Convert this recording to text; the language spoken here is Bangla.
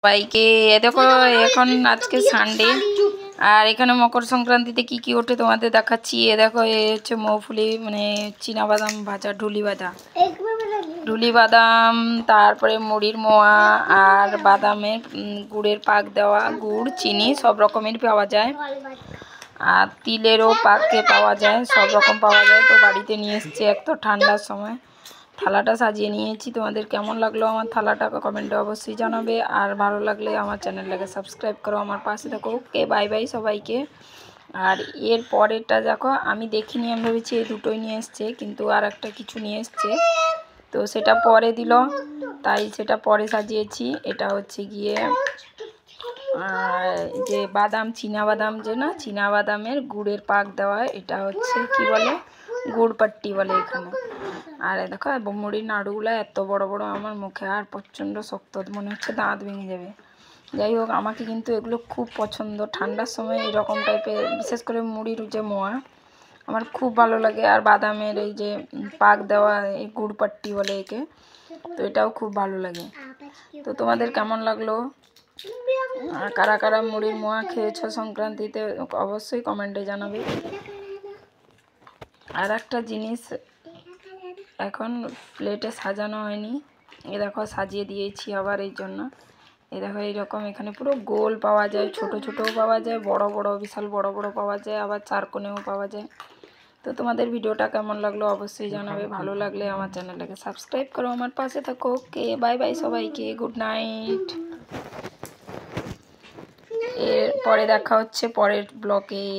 সবাইকে দেখো এখন আজকে সানডে আর এখানে মকর সংক্রান্তিতে কি কি ওঠে তোমাদের দেখাচ্ছি। দেখো এ হচ্ছে মৌফুলি মানে চীনা বাদাম ভাজা, ঢুলি বাদাম, তারপরে মুড়ির মোয়া আর বাদামের গুড়ের পাক দেওয়া, গুড় চিনি সব রকমের পাওয়া যায় আর তিলেরও পাকে পাওয়া যায়, সব রকম পাওয়া যায়। তো বাড়িতে নিয়ে এসেছি এক তো ঠান্ডার সময়, থালাটা সাজিয়ে নিয়েছি। তোমাদের কেমন লাগলো আমার থালাটা কমেন্টে অবশ্যই জানাবে, আর ভালো লাগলে আমার চ্যানেলটাকে সাবস্ক্রাইব করো, আমার পাশে থাকো। ওকে বাই বাই সবাইকে। আর এর পরেরটা দেখো আমি দেখিনি, আমি ভেবেছি এই দুটোই নিয়ে এসছে, কিন্তু আর একটা কিছু নিয়ে এসছে, তো সেটা পরে দিল, তাই সেটা পরে সাজিয়েছি। এটা হচ্ছে গিয়ে যে বাদাম, চীনা বাদাম, যে না চীনা বাদামের গুড়ের পাক দেওয়া, এটা হচ্ছে কি বলে গুড় পাট্টি বলে এখানে। আর দেখো মুড়ির নাড়ুগুলো এত বড় বড়, আমার মুখে আর প্রচণ্ড শক্ত, মনে হচ্ছে দাঁত ভেঙে যাবে। যাই হোক, আমাকে কিন্তু এগুলো খুব পছন্দ। ঠান্ডার সময় এরকম টাইপের, বিশেষ করে মুড়ির যে মোয়া আমার খুব ভালো লাগে, আর বাদামের এই যে পাক দেওয়া, এই গুড় পাট্টি বলে একে, তো এটাও খুব ভালো লাগে। তো তোমাদের কেমন লাগলো, আর কারা কারা মুড়ির মোয়া খেয়েছো সংক্রান্তিতে অবশ্যই কমেন্টে জানাবে। আর একটা জিনিস এখন প্লেটে সাজানো হয়নি, এ দেখো সাজিয়ে দিয়েছি আবার, এই জন্য এ দেখো এইরকম এখানে পুরো গোল পাওয়া যায়, ছোট ছোটও পাওয়া যায়, বড় বড় বিশাল বড় বড় পাওয়া যায়, আবার চারকোনেও পাওয়া যায়। তো তোমাদের ভিডিওটা কেমন লাগলো অবশ্যই জানাবে, ভালো লাগলে আমার চ্যানেলটাকে সাবস্ক্রাইব করো, আমার পাশে থাকো। ওকে বাই বাই সবাইকে, গুড নাইট। এর পরে দেখা হচ্ছে পরের ব্লগে।